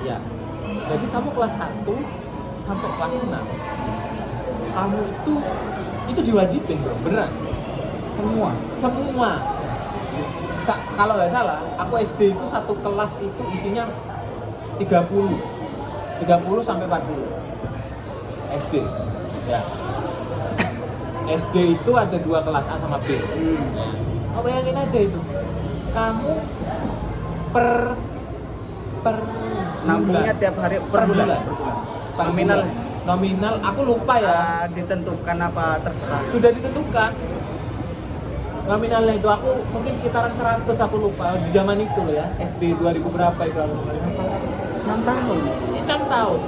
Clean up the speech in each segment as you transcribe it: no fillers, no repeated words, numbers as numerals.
ya. Jadi kamu kelas 1 sampai kelas 6 kamu itu diwajibin bro, beneran. Semua. Kalau nggak salah, aku SD itu satu kelas itu isinya 30 sampai 40 SD. Ya. SD itu ada 2 kelas A sama B. Ya. Kau bayangin aja itu. Kamu per nabungnya tiap hari per bulan. Nominal aku lupa ya. Ditentukan apa terserah. Sudah ditentukan. Nominalnya itu aku mungkin sekitaran 100 aku lupa di zaman itu loh ya. SD 2000 berapa itu aku. 6 tahun. 6 tahun.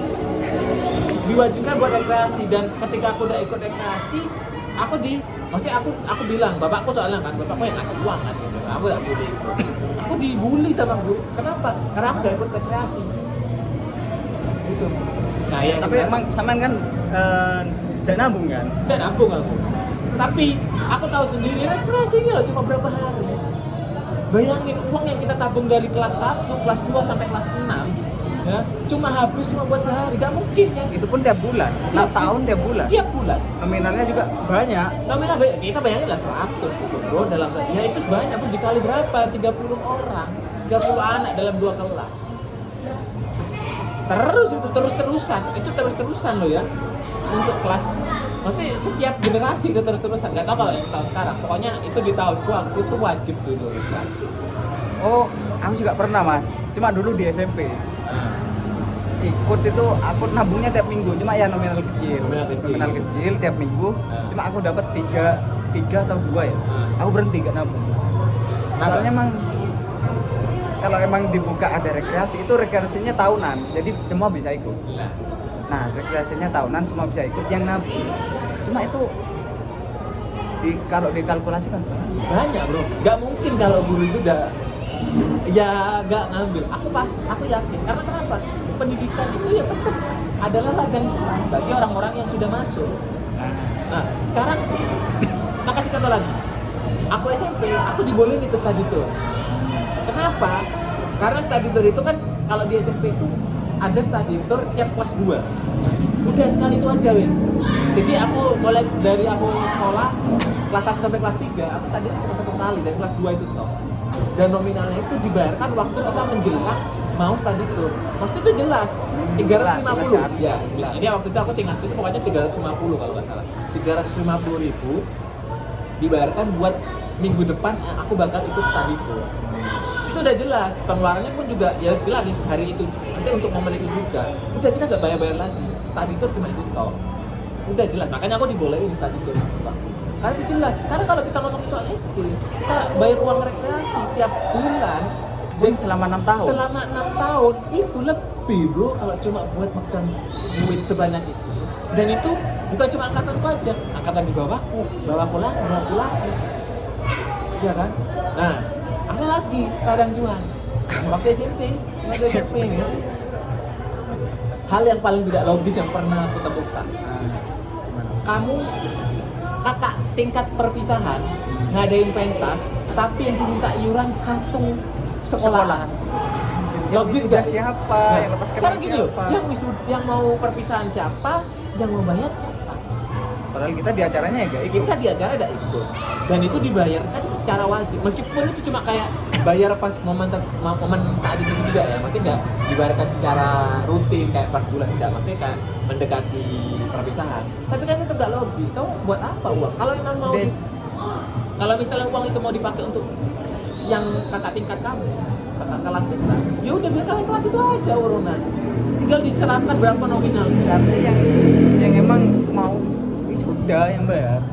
Diwajibkan buat rekreasi dan ketika aku udah ikut rekreasi, maksudnya aku bilang, bapakku soalnya kan, bapakku yang ngasih uang kan gitu. Aku enggak boleh ikut. Aku dibully sama guru. Kenapa? Karena aku enggak ikut rekreasi. Gitu. Nah, ya tapi emang sampean kan enggak nabung kan? Enggak nabung aku. Tapi aku tahu sendiri rekreasinya cuma berapa hari. Bayangin uang yang kita tabung dari kelas 1, kelas 2 sampai kelas 6 ya, cuma buat sehari, gak mungkin ya. Itu pun tiap bulan, 6 tahun tiap bulan. Tiap bulan. Nominalnya juga banyak. Nominal banyak, kita bayangin lah 100 gitu bro, dalam ya itu banyak pun dikali berapa? 30 orang, 30 anak dalam 2 kelas. Terus itu terus-terusan loh ya. Untuk kelas, maksudnya setiap generasi itu terus-terusan. Gak tau kalau yang tahun sekarang, pokoknya itu di tahunku aku tuh wajib dulu rekreasi. Oh, aku juga pernah mas, cuma dulu di SMP. Ikut itu aku nabungnya tiap minggu, cuma ya nominal kecil tiap minggu. Cuma aku dapat 3 atau 2 ya. Aku berhenti gak nabung. Soalnya emang kalau emang dibuka ada rekreasi, itu rekreasinya tahunan, jadi semua bisa ikut. Nah, rekreasinya tahunan semua bisa ikut yang nabung. Cuma itu kalau dikalkulasikan banyak bro. Gak mungkin kalau guru itu udah ya gak ngambil. Aku yakin. Karena kenapa? Pendidikan itu ya tetap adalah ladang cuan bagi orang-orang yang sudah masuk. Nah, sekarang tak kasih contoh lagi. Aku SMP, aku dibolehin ikut study tour. Kenapa? Karena study tour itu kan kalau di SMP itu ada study tour tiap kelas 2. Udah sekali itu aja wes. Jadi aku mulai dari aku sekolah kelas 1 sampai kelas 3, aku tadi cuma 1 kali dari kelas 2 itu toh. Dan nominalnya itu dibayarkan waktu kita menjelang mau study tour. Maksudnya itu jelas 350 ya. Jadi waktu itu aku ingat itu pokoknya 350 kalau nggak salah. 350.000 dibayarkan buat minggu depan aku bakal ikut study tour. Itu udah jelas, pengeluarannya pun juga ya jelas hari itu. Nanti untuk momen itu juga. Udah kita nggak bayar lagi. Study tour cuma itu toh. Udah jelas, makanya aku dibolehin study tour. Karena itu jelas. Karena kalau kita ngomongin soal SD, kita bayar uang rekreasi tiap bulan dan selama 6 tahun. Selama 6 tahun itu lebih bro kalau cuma buat makan duit sebanyak itu. Dan itu bukan cuma angkatanku aja, angkatan di bawahku lagi. Iya kan? Nah, ada lagi ladang cuan. Waktu SMP ini. Hal yang paling tidak logis yang pernah aku temukan. Kamu kakak tingkat perpisahan ngadain pentas, tapi yang diminta iuran satu sekolah. Logis gak? Siapa? Nah, yang lepas sekarang gini loh, siapa? yang mau perpisahan siapa, yang mau bayar siapa? Padahal kita di acaranya ya gak ikut. Kita di acara tidak ikut. Dan itu dibayarkan secara wajib. Meskipun itu cuma kayak bayar pas momen saat itu juga ya. Maksudnya nggak dibayarkan secara rutin kayak per bulan, tidak. Maksudnya kayak mendekati perpisahan. Tapi kan itu nggak logis. Kamu buat apa uang? Kalau memang mau kalau misalnya uang itu mau dipakai untuk yang kakak tingkat kamu, kakak kelas kita, ya udah biar kakak kelas itu aja urunan. Tinggal diserahkan berapa nominal. Seharusnya yang emang mau sudah yang bayar.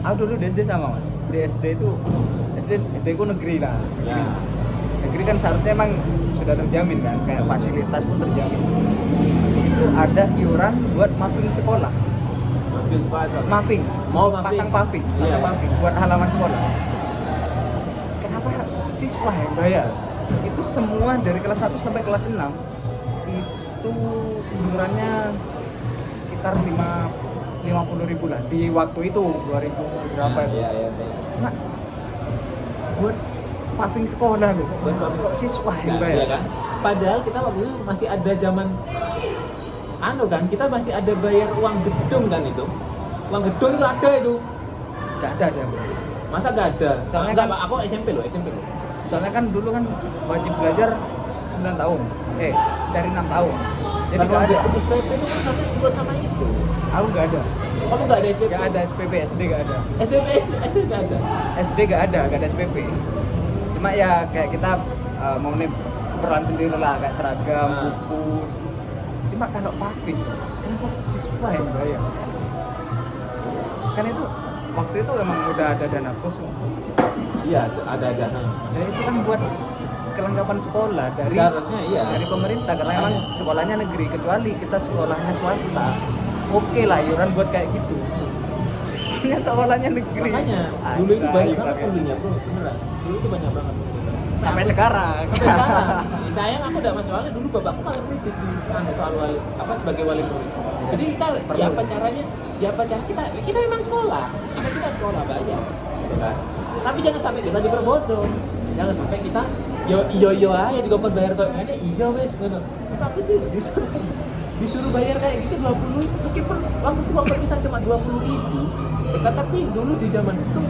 Aku dulu di SD sama mas. Di SD ku negeri lah. Ya. Negeri kan seharusnya emang sudah terjamin kan, kayak fasilitas pun terjamin. Itu ada iuran buat mapping sekolah. Mapping. Mau mapping. Pasang paving, Iya. paving buat halaman sekolah. Kenapa siswa yang bayar? Itu semua dari kelas 1 sampai kelas 6 itu iurannya sekitar 50.000 lah di waktu itu 2000 berapa itu. Iya. Nah, buat paving sekolah loh. Buat paving. Kok siswa yang Nah, bayar? iya kan? padahal kita waktu itu masih ada zaman kan, kita masih ada bayar uang gedung kan itu. Uang gedung itu ada itu. Nggak ada dia. Masa nggak ada? Soalnya Nggak, kan- Pak, aku SMP loh. Soalnya kan dulu kan wajib belajar 9 tahun. Dari 6 tahun. Jadi Kalau nggak ada. SPP itu kan sampai buat sama itu. Aku nggak ada. Kamu nggak ada SPP? Nggak ada SPP, SD nggak ada. SD nggak ada. SD nggak ada SPP. Cuma ya kayak kita mau nih keperluan sendiri lah, kayak seragam, Nah. buku. Cuma kalau paving, kenapa siswa yang bayar? Kan itu waktu itu emang udah ada dana pos. Iya, ada. Jadi itu kan buat kelengkapan sekolah dari Seharusnya iya. dari pemerintah karena emang sekolahnya negeri, kecuali kita sekolahnya swasta. Oke lah iuran buat kayak gitu. Ini sekolahnya negeri. Makanya dulu itu banyak banget Astaga. kulinya bro, beneran. Dulu itu banyak banget. Sampai sekarang. Sampai sekarang. Sayang aku udah masuk, soalnya dulu bapakku malah kritis di soal wali, sebagai wali murid. Jadi kita ya apa caranya? Kita memang sekolah. Kita sekolah banyak, gitu kan. Tapi jangan sampai kita diperbodoh. Jangan sampai kita yo aja digopot bayar kok. Kayaknya iya wes ngono. Tapi aku tuh disuruh bayar kayak gitu 20, meskipun waktu itu uang perpisahan cuma 20.000. Tapi dulu di zaman itu,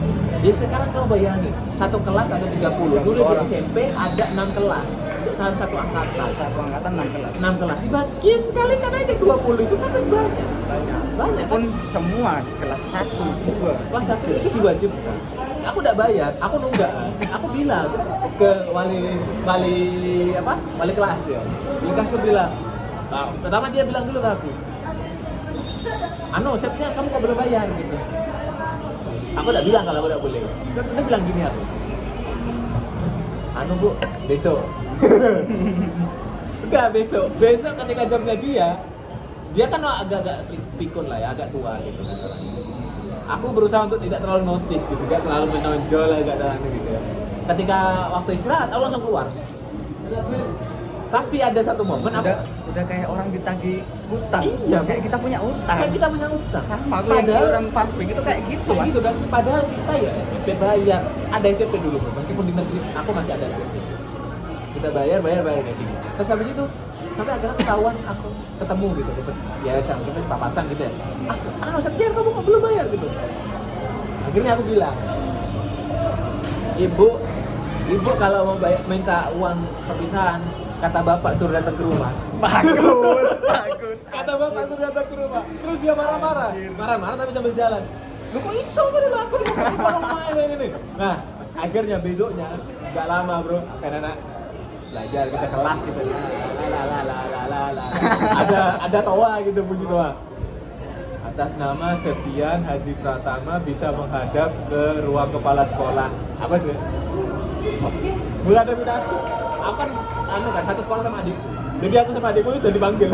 ya sekarang kau bayangin, satu kelas ada 30. Dulu di SMP ada 6 kelas untuk satu angkatan. Satu angkatan 6 kelas. 6 kelas dibagi sekali kan aja 20 itu kan terus banyak. Banyak kan? Pun semua kelas 1, 2. Kelas 1 itu diwajibkan. Aku udah bayar, aku nunggak. Aku bilang ke wali kelas ya. Wali kelas tuh bilang, pertama dia bilang dulu ke aku, setnya kamu kok belum bayar gitu. Aku udah bilang kalau aku udah boleh. Dia bilang gini aku, Bu, besok. Enggak, besok ketika jamnya dia kan agak-agak pikun lah ya, agak tua gitu. Aku berusaha untuk tidak terlalu notice gitu, gak terlalu menonjol, gak terlalu gitu ya. Ketika waktu istirahat, aku langsung keluar. Tapi ada satu momen udah kayak orang ditagih hutang. Iya, kayak kita punya hutang. Kayak kita punya utang. Sama padahal orang paving itu kayak gitu, kayak Mas. gitu kan. Padahal kita ya SPP bayar. Ada SPP dulu, Bro. Meskipun di negeri aku masih ada SPP. Kita bayar kayak gitu. Terus habis itu sampai akhirnya ketahuan aku ketemu gitu. Ya sama kita papasan gitu ya. Sekian kamu kok belum bayar gitu. Akhirnya aku bilang, Ibu kalau mau minta uang perpisahan, kata bapak suruh datang ke rumah. Bagus. Kata bapak suruh datang ke rumah. Terus dia marah-marah tapi sambil jalan. Lu kok iso kan lu aku di rumah kayak gini. Nah, akhirnya besoknya nggak lama bro, karena anak belajar kita kelas gitu. Ada toa gitu, bunyi toa. Atas nama Septian Hadi Pratama bisa menghadap ke ruang kepala sekolah. Apa sih? Oke, bulan ada minasi. Aku kan satu sekolah sama adikku. Jadi aku sama adikku itu udah dipanggil.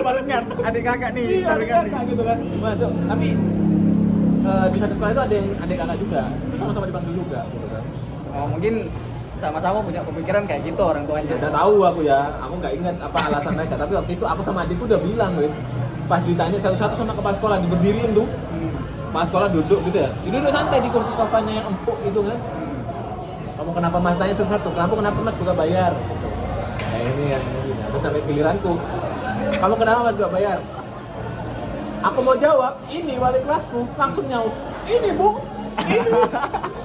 Barengan, adik kakak nih. Iya, adik kakak gitu kan. Masuk. Tapi di satu sekolah itu ada yang adik kakak juga. Itu sama-sama dipanggil juga gitu kan. Oh, mungkin sama-sama punya pemikiran kayak gitu orang tuanya. Udah tahu aku ya. Aku nggak ingat apa alasan mereka. Tapi waktu itu aku sama adikku udah bilang, wes. Pas ditanya satu-satu sama kepala sekolah diberdiriin tuh. Kepala sekolah duduk gitu ya. Duduk santai di kursi sofanya yang empuk itu kan. Kamu kenapa mas tanya satu-satu? Kenapa mas buka bayar? Gitu. Nah ini yang ini. Terus sampai giliranku. Kamu kenapa mas buka bayar? Aku mau jawab, ini wali kelasku langsung nyaut. Ini bu, ini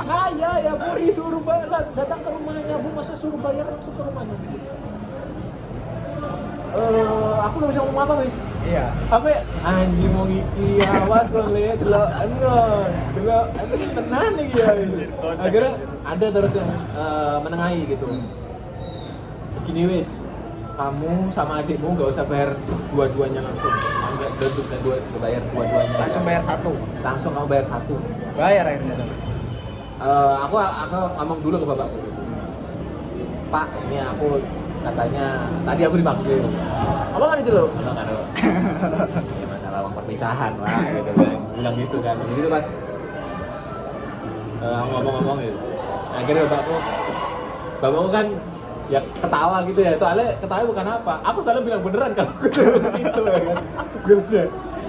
saya ya bu disuruh bayar, datang ke rumahnya bu, masa suruh bayar langsung ke rumahnya? Aku nggak bisa ngomong apa wis. Iya. Aku ya anjing mau ngiki, awas kau lihat dulu tenan nih ya. Akhirnya ada terus yang menengahi gitu. Begini wis, kamu sama adikmu nggak usah bayar dua-duanya langsung. Nggak duduk dan bayar dua-duanya. Langsung bayar satu. Langsung kamu bayar satu. Bayar akhirnya. Aku ngomong dulu ke bapakku. Pak, ini aku katanya tadi aku dipanggil. Apa kan itu loh? Enggak ada. Ya masalah uang perpisahan lah gitu kan. Bilang gitu kan. Di situ pas ngomong-ngomong gitu. Akhirnya bapakku kan ya ketawa gitu ya. Soalnya ketawa bukan apa. Aku selalu bilang beneran kalau aku turun ke situ ya kan. Gitu.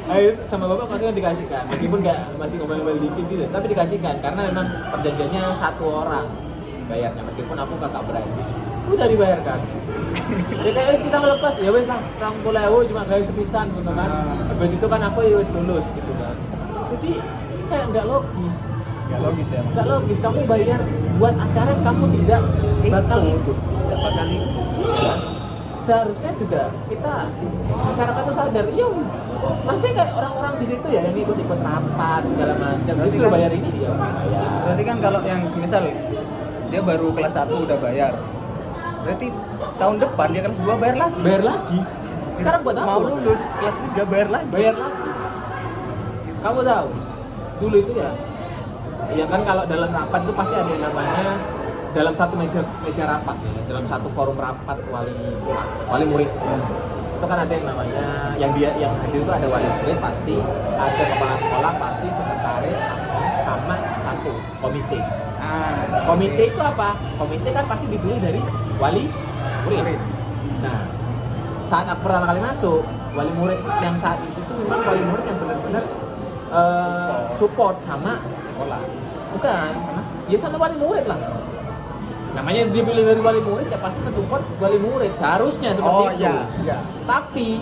Ayo sama bapak pasti dikasihkan. Meskipun masih ngomel-ngomel dikit gitu, tapi dikasihkan karena memang perjanjiannya satu orang bayarnya, meskipun aku kakak berani. Udah dibayarkan. Ya kayak wis kita melepas, ya wis lah, 30.000 cuma gawe sepisan gitu kan. Habis itu kan aku ya wis lulus gitu kan. Jadi kayak nggak logis. Nggak logis ya. Nggak logis, kamu bayar buat acara yang kamu tidak bakal ikut. Tidak bakal ikut. Ya. Seharusnya juga kita masyarakat itu sadar, iya pasti kayak orang-orang di situ ya yang ikut-ikut rapat segala macam. Berarti Justru kan- bayar ini dia bayar. Berarti kan kalau yang misal dia baru kelas 1 udah bayar. Berarti tahun depan dia kelas 2 bayar lagi. Bayar lagi. Sekarang buat apa? Mau lulus kelas 3 bayar lagi. Bayar lagi. Kamu tahu, dulu itu ya kan kalau dalam rapat itu pasti ada yang namanya dalam satu meja rapat ya, dalam satu forum rapat wali murid. Itu kan ada yang namanya yang hadir itu ada wali murid pasti, ada kepala sekolah pasti, sekretaris, sama satu komite. Komite itu apa? Komite kan pasti dipilih dari wali murid. Nah, saat aku pertama kali masuk, wali murid yang saat itu tuh memang wali murid yang benar-benar support sama sekolah. Bukan, ya sama wali murid lah. Namanya dipilih dari wali murid ya pasti mensupport wali murid, seharusnya seperti itu. Iya. Tapi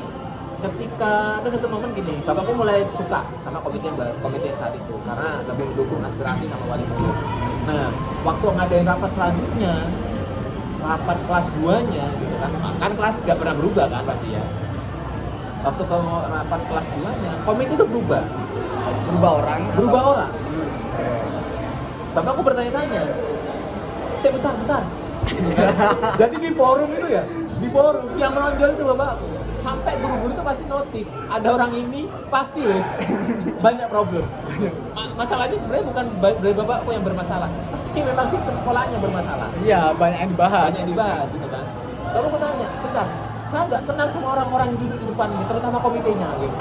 ketika ada satu momen gini, bapakku mulai suka sama komite yang saat itu karena lebih mendukung aspirasi sama wali murid. Nah, waktu ngadain rapat selanjutnya, rapat kelas 2-nya gitu kan kelas gak pernah berubah kan pasti ya. Waktu ke rapat kelas 2-nya, komite itu berubah orang. Bapakku bertanya-tanya, bentar. Jadi di forum itu ya, di forum yang menonjol itu bapakku. Sampai guru-guru itu pasti notice, ada orang ini pasti wes banyak problem. Masalahnya sebenarnya bukan dari bapakku yang bermasalah, tapi memang sistem sekolahnya bermasalah. Iya, banyak yang dibahas. Gitu kan. Lalu aku tanya, bentar, saya nggak kenal semua orang-orang yang duduk di depan ini, terutama komitenya gitu.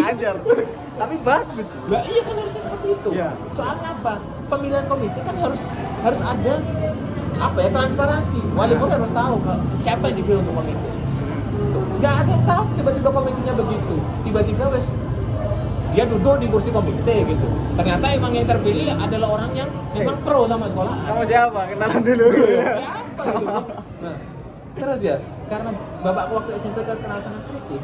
Ajar. Tapi bagus. Nah, iya kan harusnya seperti itu. Iya. Soalnya apa? Pemilihan komite kan harus ada apa ya, transparansi. Wali murid harus tahu siapa yang dipilih untuk komite. Nggak ada yang tahu tiba-tiba komitenya begitu. Tiba-tiba wes dia duduk di kursi komite gitu. Ternyata emang yang terpilih adalah orang yang memang pro sama sekolah. Kamu siapa? Kenalan dulu. Siapa gitu. Nah, terus ya, karena bapakku waktu SMP kan kenal sangat kritis.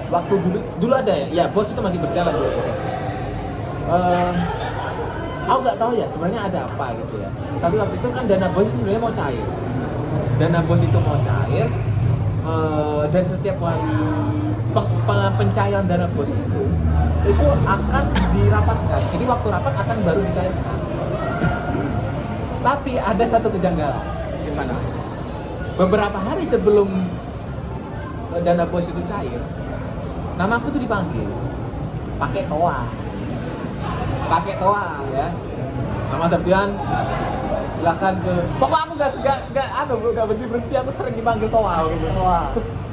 Waktu dulu ada ya bos itu masih berjalan dulu SMP. Aku nggak tahu ya sebenarnya ada apa gitu ya. Tapi waktu itu kan dana bos itu sebenarnya mau cair. Dana bos itu mau cair, dan setiap kali pencairan dana bos itu akan dirapatkan. Jadi waktu rapat akan baru dicairkan. Tapi ada satu kejanggalan. Gimana? Beberapa hari sebelum dana bos itu cair, nama aku tuh dipanggil pakai toa ya, sama Septian silakan ke. Pokoknya aku nggak berhenti, aku sering dipanggil toa gitu.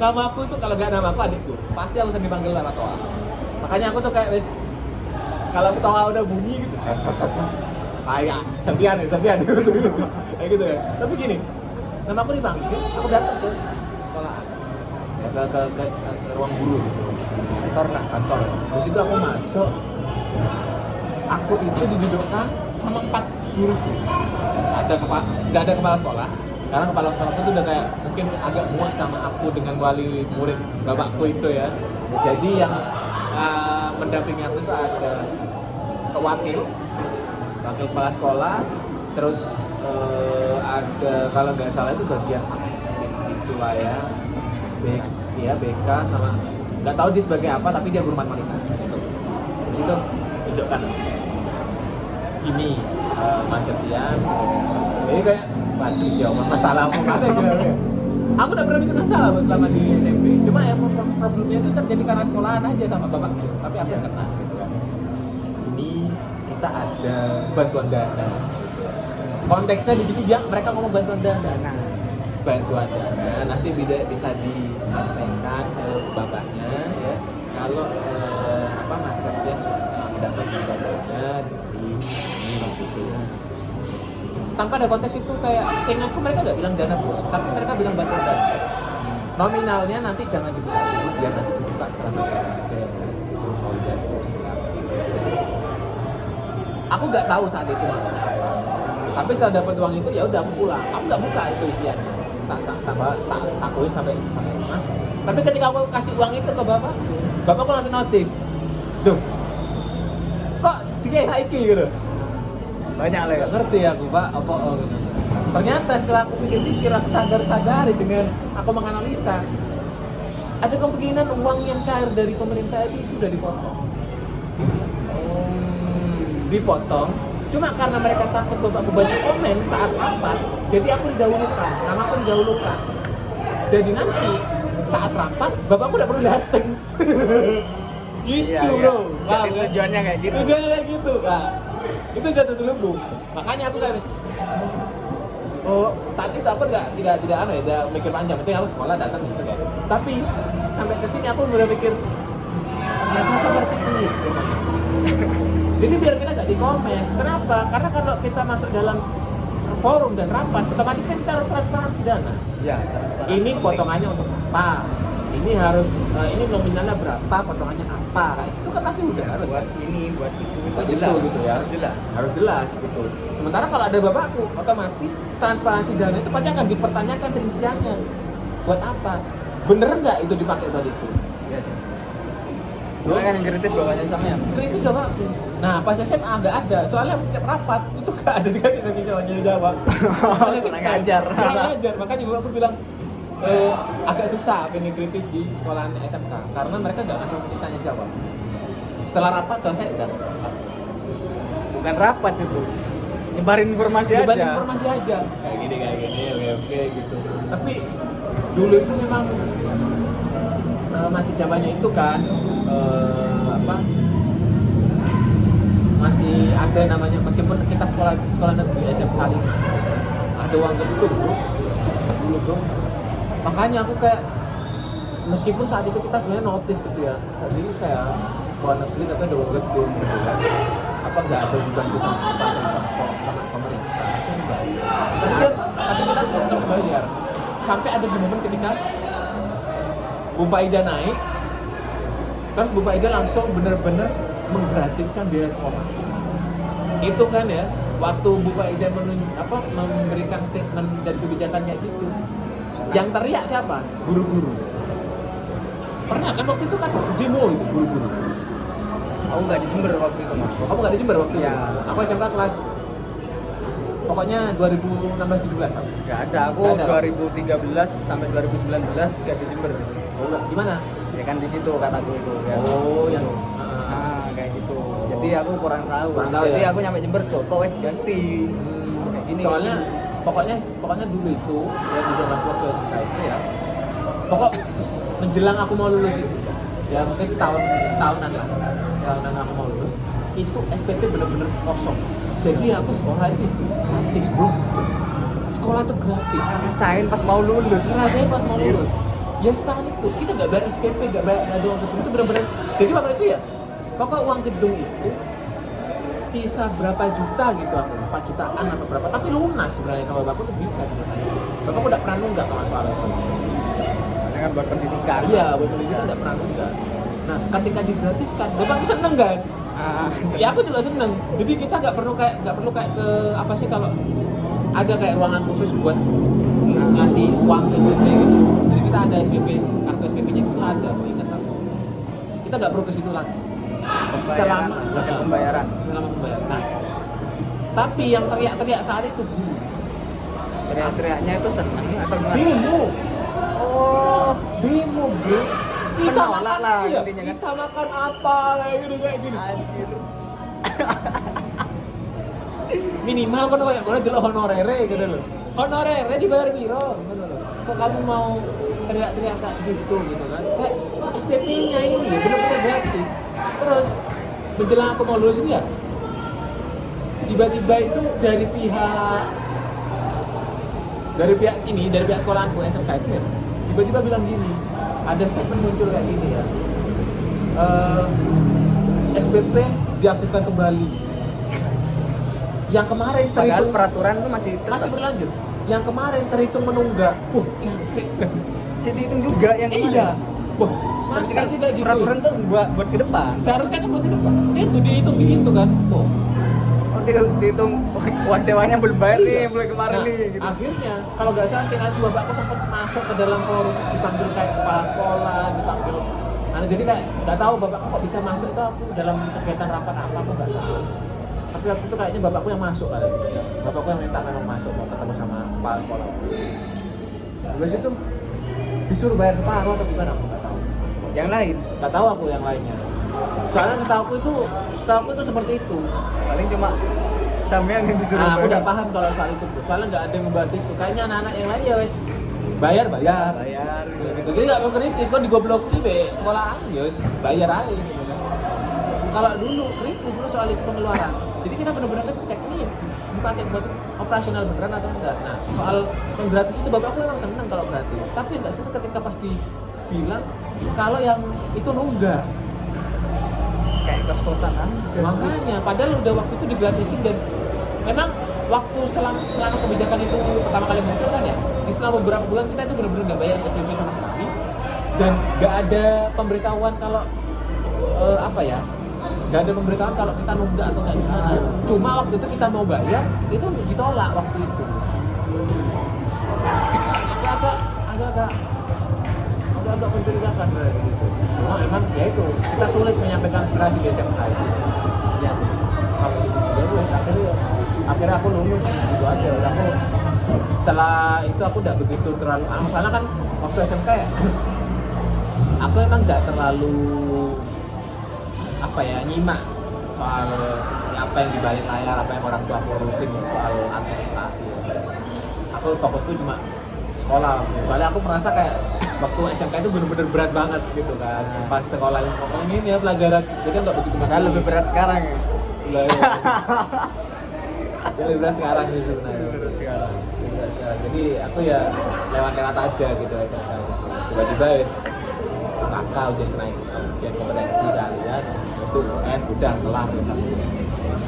Nama aku itu kalau nggak nama aku adikku, pasti aku sering dipanggil nama toa. Makanya aku tuh kayak wis kalau toa udah bunyi gitu, kayak Septian gitu. Kayak gitu ya. Tapi gini, nama aku dipanggil, aku datang ke sekolahan, ya, ke ruang guru gitu. Kantor. Di situ aku masuk, aku itu didudukkan sama 4 guru. Nggak ada kepala sekolah, karena kepala sekolah itu udah kayak mungkin agak muak sama aku dengan wali murid bapakku itu ya. Jadi yang mendampingi aku itu ada wakil kepala sekolah, terus ada kalau nggak salah itu bagian itu lah ya, BK sama nggak tahu dia sebagai apa, tapi dia guru matematika gitu. Terus itu dudukkan gini, Mas Septian, ini kayak waduh ya masalah apa gitu. Aku udah pernah bikin masalah selama di SMP, cuma ya problemnya itu terjadi karena sekolahan aja sama bapak, tapi aku yang kena gitu kan. Ini kita ada bantuan dana. Konteksnya di sini mereka ngomong bantuan dana. Nanti bisa disampaikan ke bapaknya ya kalau Mas Septian mendapat bantuan dana dari ini gitu. Tanpa ada konteks itu kayak seingatku mereka nggak bilang dana bos, tapi mereka bilang bantuan dana. Nominalnya nanti jangan dibuka dulu, biar nanti dibuka setelah sampai aja. Aku nggak tahu saat itu maksudnya apa. Tapi setelah dapat uang itu ya udah aku pulang. Aku nggak buka itu isiannya. tak sakuin sampai rumah. Tapi ketika aku kasih uang itu ke bapakku langsung notice, duh, kok dikasih saiki gitu. Banyak lah. Gak ngerti aku pak, apa gitu. Ternyata setelah aku pikir-pikir, aku sadari dengan aku menganalisa, ada kemungkinan uang yang cair dari pemerintah itu udah dipotong. Cuma karena mereka takut bapakku banyak komen saat rapat, jadi aku didahulukan, namaku didahulukan. Jadi nanti saat rapat, bapakku udah perlu dateng. Gitu Iya, iya. bro. Jadi tujuannya kayak gitu. Tujuannya kayak gitu. Nah, itu sudah terselubung. Makanya aku kayak, oh saat itu aku tidak aneh, tidak mikir panjang. Penting aku sekolah datang gitu kan. Tapi sampai ke sini aku udah mikir, ternyata seperti itu. Jadi biar kita nggak dikomen. Kenapa? Karena kalau kita masuk dalam forum dan rapat, otomatis kan kita harus transparansi dana. Ya. Ini potongannya untuk apa? Ini harus, ini nominalnya berapa? Potongannya apa? Kayak itu kan pasti udah harus. Buat ini, buat itu. Buat itu gitu ya. Harus jelas gitu. Sementara kalau ada bapakku, otomatis transparansi dana itu pasti akan dipertanyakan rinciannya. Buat apa? Bener nggak itu dipakai buat itu? Iya sih. Gue kan yang kritis bapaknya sama ya. Kritis bapakku. Nah pas SMA nggak ada, soalnya setiap rapat itu nggak ada dikasih tanya jawab. Kurang ajar. Makanya bapakku bilang agak susah pengen kritis di sekolahan SMK karena mereka nggak ngasih tanya jawab. Setelah rapat selesai udah. Bukan rapat itu. Nyebarin informasi aja. Kayak gini, oke gitu. Tapi dulu itu memang masih zamannya itu kan masih ada namanya, meskipun kita sekolah negeri SMK 5 ada uang gedung dulu bro. Makanya aku kayak meskipun saat itu kita sebenarnya notice gitu ya, tadi saya sekolah negeri tapi ada uang gedung gitu kan, apa nggak ada dibantu sama sekolah sama pemerintah, tapi kita harus bayar. Sampai ada di momen ketika Bu Faida naik, terus Bu Faida langsung bener-bener menggratiskan biaya sekolah. Itu kan ya, waktu Bu Faida memberikan statement dan kebijakannya gitu, yang teriak siapa? Guru-guru. Pernah kan waktu itu kan demo itu guru-guru. Aku nggak di Jember waktu itu mas. Kamu nggak di Jember waktu itu? Ya. Aku SMK kelas pokoknya 2016-17 kan? Nggak ada, aku Nggak ada. 2013 sampai 2019 nggak di Jember. Oh enggak, di mana? Ya kan di situ kataku itu. Ya. Oh, yang Nah, kayak gitu. Jadi aku kurang tahu. Kurang tahu Jadi ya? aku nyampe Jember Joko wes ganti. Kayak gini. Soalnya pokoknya dulu itu ya di dalam waktu SMK itu ya. Pokok menjelang aku mau lulus itu ya mungkin setahunan aku mau lulus itu SPP bener-bener kosong. Jadi aku sekolah itu gratis bro. Sekolah tuh gratis. Rasain pas mau lulus. Ngerasain pas mau lulus. Ya setahun itu kita nggak bayar SPP, nggak bayar uang gedung itu bener-bener. Jadi waktu itu ya pokok uang gedung itu sisa berapa juta gitu aku, 4 jutaan atau berapa, tapi lunas sebenarnya sama bapakku tuh bisa sebenarnya. Bapakku udah pernah nunggak kalau soal itu. Dengan buat pendidikan. Iya, buat pendidikan udah pernah nunggak. Nah, ketika digratiskan, bapakku seneng kan? Ya aku juga seneng. Jadi kita nggak perlu kayak ke apa sih kalau ada kayak ruangan khusus buat ngasih uang SPP gitu. Jadi kita ada SPP, kartu SPP-nya itu ada, aku ingat aku. Kita nggak perlu ke situ lagi. Selama pembayaran. Nah, tapi yang teriak-teriak saat itu Teriak-teriaknya itu senang atau gimana? demo. Oh, demo bro. Kita Menolak makan lah, iya, intinya kan. kita makan apa kayak gini. Anjir. Minimal kan kayak gue delok honorere gitu loh. Honorere dibayar piro gitu loh. Kok kamu mau teriak-teriak kayak gitu kan. Kayak SPP-nya ini ya benar-benar gratis. Terus menjelang aku mau lulus ini ya tiba-tiba itu dari pihak sekolahanku SMK itu ya, tiba-tiba bilang gini, ada statement muncul kayak gini ya, SPP diaktifkan kembali. Yang kemarin Padahal terhitung peraturan itu masih berlanjut. Yang kemarin terhitung menunggak. Jangkrik. Masih dihitung juga yang Iya. Wah, masa sih kayak gitu? Peraturan tuh buat ke depan. Seharusnya kan buat ke depan. Itu dihitung kan. Oh dihitung uang sewanya belum bayar nih, mulai kemarin Nah, nih gitu. akhirnya kalau nggak salah sih nanti bapakku sempat masuk ke dalam forum, dipanggil kayak kepala sekolah, dipanggil jadi kayak nggak tahu bapakku kok bisa masuk itu, aku dalam kegiatan rapat apa aku nggak tahu. Tapi waktu itu kayaknya bapakku yang masuk kali. Bapakku yang minta memang masuk mau ketemu sama kepala sekolah. Habis itu disuruh bayar separuh atau gimana aku nggak tahu. Yang lain Nggak tahu aku yang lainnya. Soalnya setahu aku itu seperti itu. paling cuma sampean yang disuruh Nah, aku bayar. udah paham kalau soal itu, bro. Soalnya nggak ada yang membahas itu. Kayaknya anak-anak yang lain ya wes bayar. Bayar Gitu. Jadi nggak mau kritis, kok digobloki be sekolah ya wes bayar aja. Gitu kan. Kalau dulu kritis bro soal itu pengeluaran. Jadi kita benar-benar cek nih dipakai buat operasional beneran atau enggak. Nah, soal yang gratis itu bapakku memang seneng kalau gratis. Tapi nggak seneng ketika pas dibilang kalau yang itu nunggak. kayak kos-kosan kan. Makanya, padahal udah waktu itu digratisin dan memang waktu selama kebijakan itu pertama kali muncul kan ya, di selama beberapa bulan kita itu benar-benar nggak bayar SPP sama sekali dan nggak ada pemberitahuan kalau nggak ada pemberitahuan kalau kita nunggak atau kayak gimana. Cuma waktu itu kita mau bayar itu ditolak waktu itu. Agak mencurigakan gitu. Cuma memang ya itu kita sulit menyampaikan aspirasi di SMK itu. Iya sih. Kalau ya wes akhirnya aku lulus gitu aja. Aku setelah itu aku udah begitu terlalu soalnya kan waktu SMK ya aku emang nggak terlalu nyimak soal apa yang di balik layar, apa yang orang tua aku urusin soal administrasi. Aku fokusku cuma sekolah. Soalnya aku merasa kayak waktu SMK itu bener-bener berat banget gitu kan. Pas sekolah pokoknya ini ya pelajaran itu kan nggak begitu Kan lebih berat sekarang ya. Ya lebih berat sekarang sih sebenarnya. Lebih berat sekarang. Jadi aku ya lewat-lewat aja gitu SMK. Tiba-tiba ya kakak ujian kompetensi kalian itu udah kelar ya satu.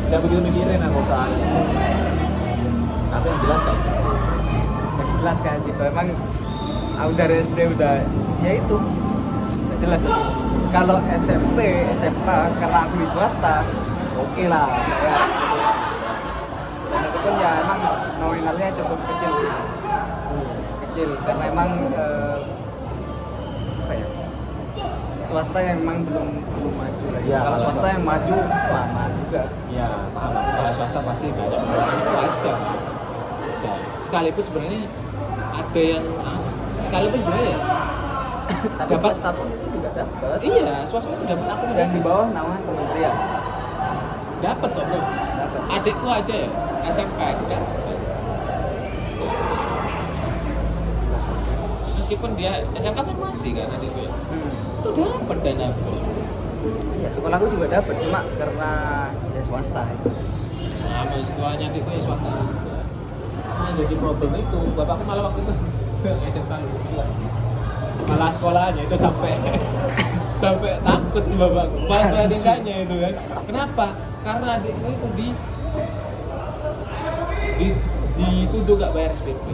Udah begitu mikirin aku soalnya. Tapi yang jelas kayak gitu. Yang jelas kayak gitu. Emang aku dari SD udah ya itu. Udah jelas. Kalau SMP, SMA karena aku di swasta, oke lah. Ya. Dan itu pun ya emang nominalnya cukup kecil sih. Kecil karena emang apa ya? Swasta yang memang belum maju lagi. Ya, kalau swasta yang maju lama juga. Ya, paham. Kalau swasta pasti nggak ada perubahan itu wajar. Ya, sekalipun sebenarnya ada yang sekalipun sebenarnya ya Tapi dapat swasta pun itu juga dapat. iya, swasta itu dapat aku Dan di bawah nama kementerian. dapat kok bro. Dapat. Adikku aja ya SMK itu kan. Meskipun dia SMK farmasi kan adikku ya. Itu dapat dana bro. Iya, sekolahku juga dapat, cuma karena ya swasta itu. Nah, sekolahnya adikku ya swasta juga. Nah, jadi problem itu bapakku malah waktu itu SMK lulus lah. Malah sekolahnya itu sampai takut bapakku. Malah adiknya itu kan. Kenapa? Karena adikku itu dituduh gak bayar SPP.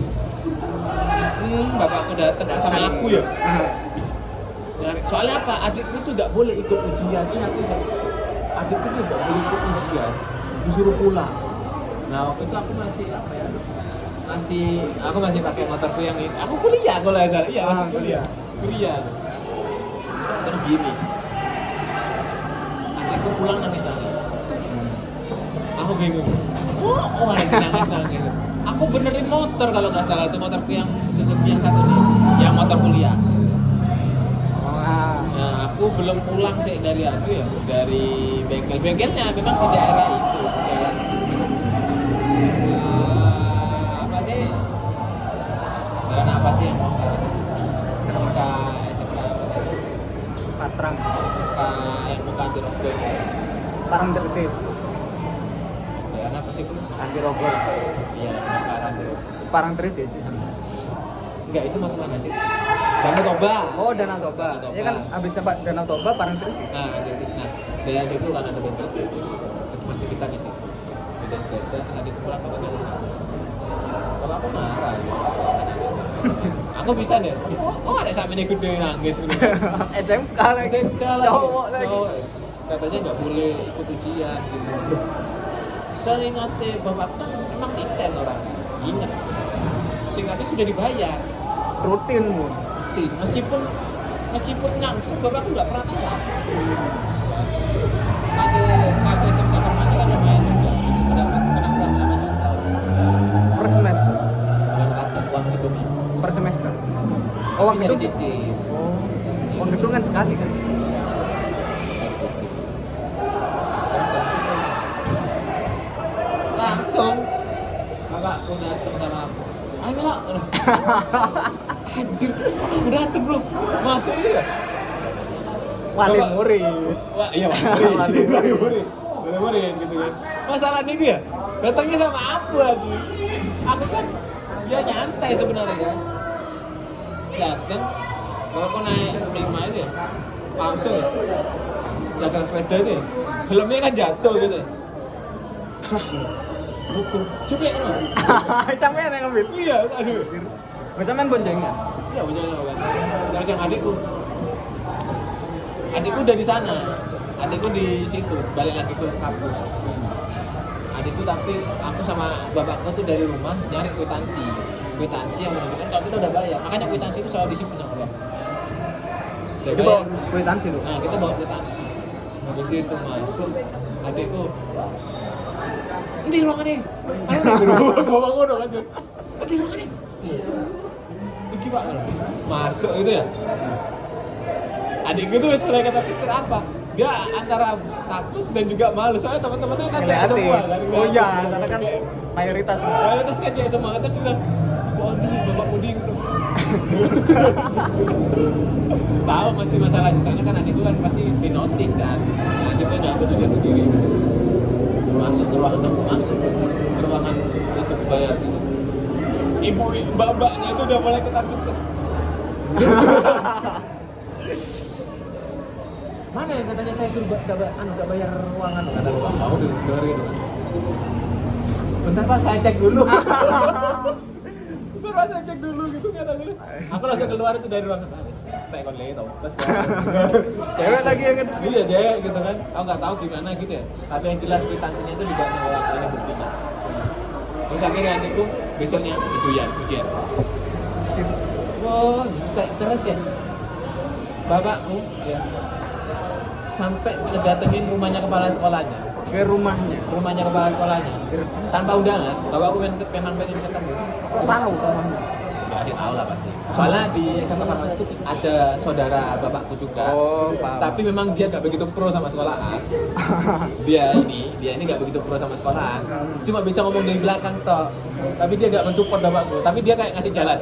Bapakku datang sama aku ya. Soalnya apa? Adikku itu gak boleh ikut ujian. Adikku itu gak boleh ikut ujian. Disuruh pulang. Nah waktu itu aku masih aku masih pakai motorku yang ini. Aku kuliah kalau nggak salah. Iya masih kuliah. Terus gini. Adikku pulang nangis. Aku bingung. Oh lagi nangis. Aku benerin motor kalau nggak salah itu motorku yang Suzuki yang satu nih, yang motor kuliah. Nah, aku belum pulang sih dari bengkel-bengkelnya memang di daerah itu. Apa sih yang SMK Patrang. yang bukan di Rogo. Parang Dertis. Daerah apa sih itu? Anti Rogor. Iya, Parang Dertis. Parang Dertis. Enggak, itu masuk mana sih? Danau Toba. Oh, Danau Toba. Iya kan habis sampai Danau Toba Parang Dertis. Nah, Dertis. Nah, daerah situ kan ada bengkel. Itu masih kita di situ. Beda tadi pulang ke bengkel. Kalau aku marah. Aku bisa deh. Oh, ada sampe ikut dia nangis gitu. SMK lagi. SMK lagi. Cowok lagi. Katanya nggak boleh ikut ujian gitu. Sering ngate bapak kan emang titen orang. Ingat. Singkatnya sudah dibayar. Rutin Bu. Meskipun langsung bapak nggak pernah tanya. Ada SMK Farmasi kan lumayan juga. Udah berapa juta? Per semester. Bukan kata uang gedungnya. Per semester. Oh, uang Bisa gedung. dicicil. Oh. Uang gedung kan sekali kan. Bisa dicicil. Terus habis itu langsung kakakku datang sama aku. Ayo Mila. Anjir, aku dateng bro. Masuk ini ya? Wali Bapak- murid. Wah, iya Wali murid. Wali murid gitu kan. Masalahnya gue ya, datangnya sama aku lagi. Aku kan ya nyantai sebenarnya kan. Dateng, bapak naik prima itu ya, langsung ya. Jaga sepeda itu ya. Helmnya kan jatuh gitu. Hukum, coba ya kan? Sampean yang ngambil. Iya, aduh. Bisa main boncengan. Iya punya kan. Terus yang adikku udah di sana. Adikku di situ, balik lagi ke kampus. Adikku tapi aku sama bapakku tuh dari rumah nyari kwitansi yang menunjukkan kalau kita udah bayar. Makanya kwitansi itu selalu disimpan sama bapak. Udah Itu bawa kwitansi tuh. Nah, kita bawa kwitansi. Habis itu masuk, adikku ini ruangannya. Bapak ngono kan. Ini ruangannya. Iki Pak, masuk itu ya. Adikku tuh mulai kata pikir apa? Dia antara takut dan juga malu. Soalnya teman-temannya kan cewek semua kan. Oh iya, karena kan mayoritas. Mayoritas kan cewek semua. Terus dia bilang, Bapak Puding. Tahu pasti masalahnya. Soalnya kan adikku kan pasti dinotis kan. Nah, adiknya nggak aku juga sendiri. Masuk ke ruangan aku masuk ke ruangan untuk bayar itu. Ibu mbak-mbaknya itu udah mulai ketakutan. Mana yang katanya saya suruh gak bayar ruangan? Kata bapak mau denger gitu kan. Bentar Pak, saya cek dulu. Bentar Pak, saya cek dulu gitu kan. Aku langsung keluar itu dari ruangan. Tak kon le tau. Terus Cewek lagi yang kan. iya cewek gitu kan. Aku nggak tahu gimana gitu ya. Tapi yang jelas kwitansinya itu dibawa sama orang tuanya buktinya. Terus akhirnya adikku besoknya ujian. Wah, terus ya. Bapakku ya sampai ngedatengin rumahnya kepala sekolahnya. Ke rumahnya Kepala sekolahnya. Tanpa undangan, bapakku memang pengen ketemu. Kok tahu rumahnya? Kasih tahu lah pasti. Soalnya di SMK Farmasi itu ada saudara bapakku juga. Oh, paham. Tapi memang dia gak begitu pro sama sekolahan. Dia ini gak begitu pro sama sekolahan. Cuma bisa ngomong dari belakang toh. Tapi dia gak mensupport bapakku. Tapi dia kayak ngasih jalan.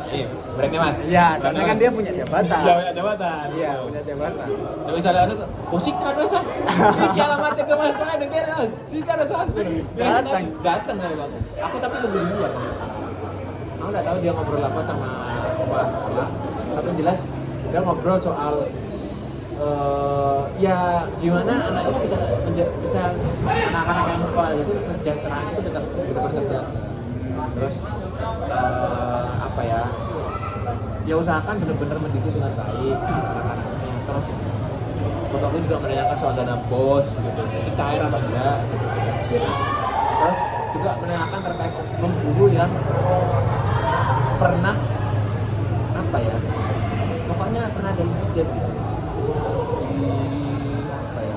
Breaknya Mas. Iya, soalnya kan dia punya jabatan. Iya, punya jabatan. Iya, punya jabatan. Nah, misalnya anu, sikat Mas. Ini alamatnya ke Mas, kan dengar Mas. Sikat Mas. Datang ya Bang. Aku tapi lebih luar. Aku nggak tahu dia ngobrol apa sama kepala sekolah, tapi jelas dia ngobrol soal ya gimana anak itu bisa anak-anak yang sekolah itu kesejahteraan itu benar-benar terjaga. Terus apa ya usahakan benar-benar mendidik dengan baik anak-anaknya. Terus bapakku juga menanyakan soal dana bos gitu, itu cair apa enggak gitu. Terus juga menanyakan terkait guru yang pernah apa ya, pokoknya pernah ada insiden di apa ya,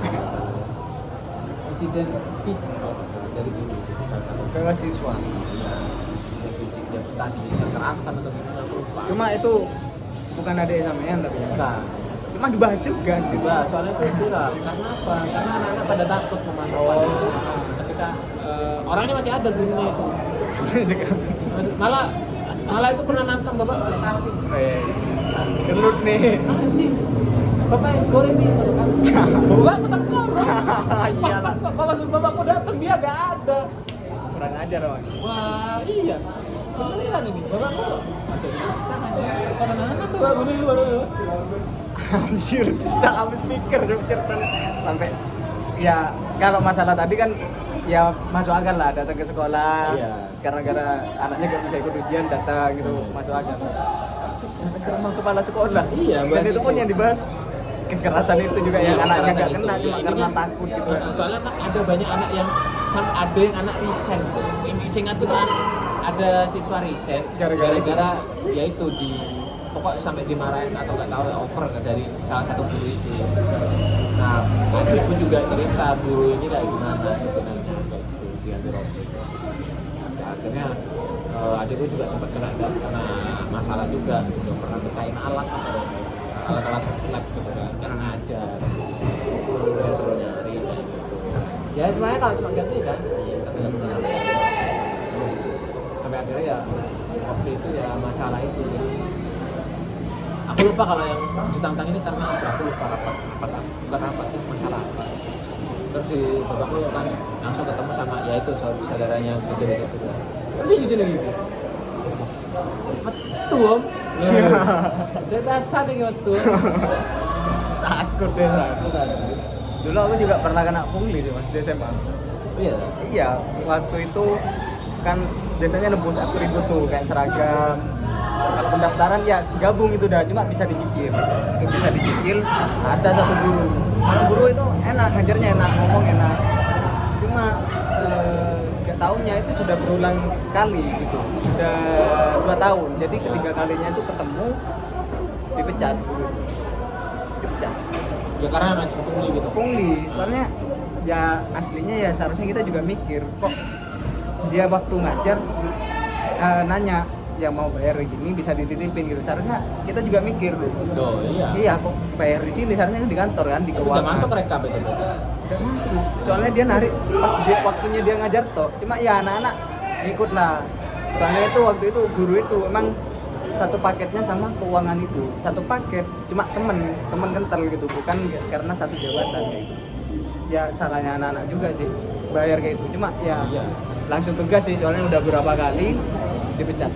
insiden fisik kalau nggak salah dari guru salah satu Mahasiswa. insiden fisik dia tadi kekerasan atau gimana aku lupa. Cuma itu bukan ada sampean tapi ya. Enggak. Cuma dibahas juga gitu. Juga, soalnya itu viral. Karena apa? Karena anak-anak pada takut memasuk kelas itu. Ketika orangnya masih ada gurunya itu. Malah itu pernah nantang bapak oleh kaki. Gendut nih. Nih, bapak yang goreng nih masuk kaki. Bapak aku tengkor. Iya lah. Pas bapakku datang dia gak ada. Kurang ajar Bang. Wah iya. Beneran ini bapakku. Macam ini tangannya. Karena anak tuh baru ini baru. Anjir, tidak habis pikir cerita sampai ya kalau masalah tadi kan ya masuk akal lah datang ke sekolah. Iya. Karena anaknya gak bisa ikut ujian datang gitu masuk akal. Ke rumah kepala sekolah. Iya, Dan bahas itu pun itu. yang dibahas kekerasan itu juga yang anaknya kekerasan gak itu. kena Iya, cuma ini karena kan- takut gitu. Soalnya kan ada banyak anak yang sampai ada yang anak resign tuh. Ini seingatku tuh ada siswa resign gara-gara ya itu di pokok sampai dimarahin atau nggak tahu ya over dari salah satu guru itu. Nah, adikku juga cerita guru ini kayak gimana sebenarnya kayak gitu diganti robek. Akhirnya adikku juga sempat kena masalah juga gitu, pernah pecahin alat-alat lab gitu kan, nggak sengaja suruh nyari gitu. Ya sebenarnya kalau cuma ganti kan, tapi nggak pernah sampai akhirnya ya waktu itu ya masalah itu ya. Aku lupa kalau yang ditantang ini karena aku lupa apa sih masalah apa. Terus si bapakku kan langsung ketemu sama ya itu saudaranya kerja di situ. Kan di sini gitu. Metu om. Dia dasar nih metu. Takut deh saya. Dulu aku juga pernah kena pungli sih mas di SMA. Iya. Iya, waktu itu kan biasanya nebus 1.000 tuh kayak seragam. Kalau pendaftaran ya gabung itu dah, cuma bisa dicicil. Bisa dicicil. Ada satu guru. Kalau guru itu enak, ngajarnya enak, ngomong enak. Cuma tahunnya itu sudah berulang kali gitu. Sudah 2 tahun. Jadi ketiga kalinya itu ketemu dipecat. Dipecat. Ya karena macam pungli gitu. Pungli. Soalnya ya aslinya ya seharusnya kita juga mikir kok dia waktu ngajar nanya yang mau bayar gini bisa dititipin gitu. Seharusnya kita juga mikir tuh. Oh iya. Iya, kok bayar di sini seharusnya di kantor kan di keuangan. Udah masuk rekap itu. Udah masuk. Soalnya dia narik pas waktunya dia ngajar toh. Cuma ya anak-anak ikut lah. Soalnya itu waktu itu guru itu emang satu paketnya sama keuangan itu. Satu paket cuma temen kental gitu, bukan karena satu jabatan kayak gitu. Ya salahnya anak-anak juga sih bayar kayak itu. Cuma ya Iya. langsung tugas sih soalnya udah berapa kali dipecat.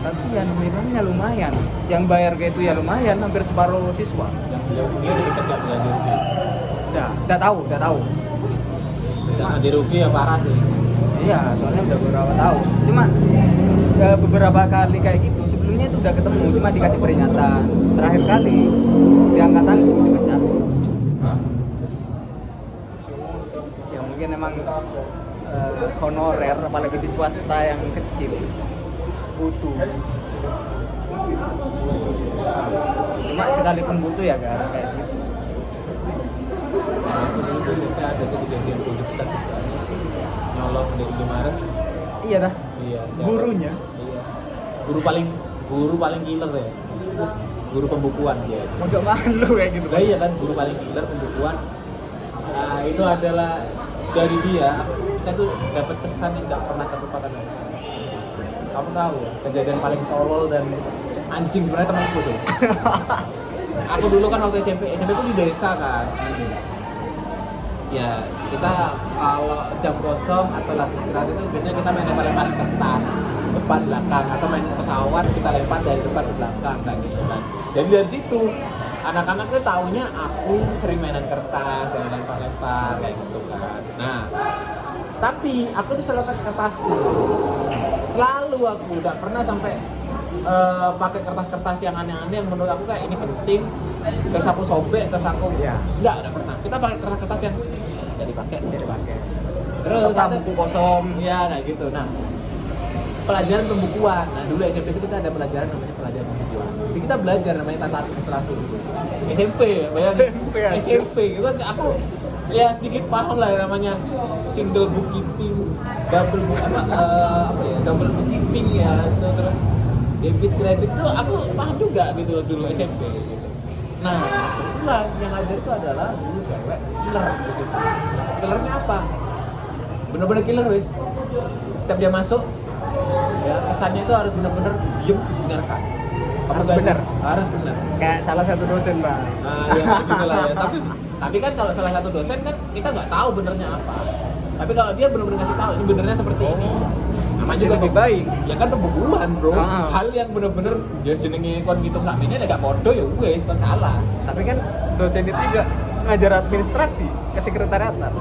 Tapi ya nominalnya lumayan. Yang bayar kayak itu ya lumayan, hampir separuh siswa. Yang dia dipecat nggak bisa dirugi. Udah tahu. Jangan dirugi ya parah sih. Iya, soalnya udah beberapa tahun. Cuma beberapa kali kayak gitu. Sebelumnya itu udah ketemu, cuma dikasih peringatan. Terakhir kali di angkatanku dipecat. Ya mungkin emang honorer, apalagi di swasta yang kecil butuh. Cuma sekalipun butuh ya gak harus kayak gitu. Aku dulu SMP ada tuh kejadian dekat nyolong di Indomaret. Iya dah. Iya. Gurunya. Iya. Guru paling killer ya. Guru pembukuan dia. Udah malu kayak gitu. Nah, iya kan guru paling killer pembukuan. Nah, itu adalah dari dia kita tuh dapat kesan yang nggak pernah terlupakan. Kamu tahu ya, kejadian paling tolol dan anjing sebenarnya temanku sih. Aku dulu kan waktu SMP tuh di desa kan. Ya, kita kalau jam kosong atau lagi istirahat itu biasanya kita main lempar-lempar kertas depan belakang atau main pesawat kita lempar dari depan ke belakang kayak gitu kan. Jadi dari situ anak-anak tuh taunya aku sering mainan kertas dan lempar-lempar kayak gitu kan. Nah, tapi aku tuh selalu pakai kertasku. Selalu aku udah pernah sampai pakai kertas-kertas yang aneh-aneh yang menurut aku kayak ini penting. Terus aku sobek, terus aku enggak pernah. Kita pakai kertas-kertas yang jadi pakai. Terus ada buku kosong. ya kayak gitu. Nah, pelajaran pembukuan. Nah, dulu SMP itu kita ada pelajaran namanya pelajaran pembukuan. Jadi kita belajar namanya tata administrasi. SMP, bayangin. SMP gitu kan aku ya sedikit paham lah yang namanya single bookkeeping, double bookkeeping ya, terus debit kredit itu aku paham juga gitu dulu SMP gitu. Nah, kebetulan yang ngajar itu adalah dulu cewek killer gitu. Killernya apa? Bener-bener killer wis. Setiap dia masuk ya kesannya itu harus bener-bener diem dengarkan. Harus bener. Harus bener. Kayak salah satu dosen bang. Nah, ya gitu lah ya. Tapi kan kalau salah satu dosen kan kita nggak tahu benernya apa. Tapi kalau dia benar-benar ngasih tahu ini benernya seperti ini. Namanya juga lebih baik. Ya kan pembukuan, bro. Ah. Hal yang bener-bener dia jenenge kon gitu nggak ini agak bodoh ya wes kan salah. Tapi kan dosen itu juga ngajar administrasi, kesekretariatan.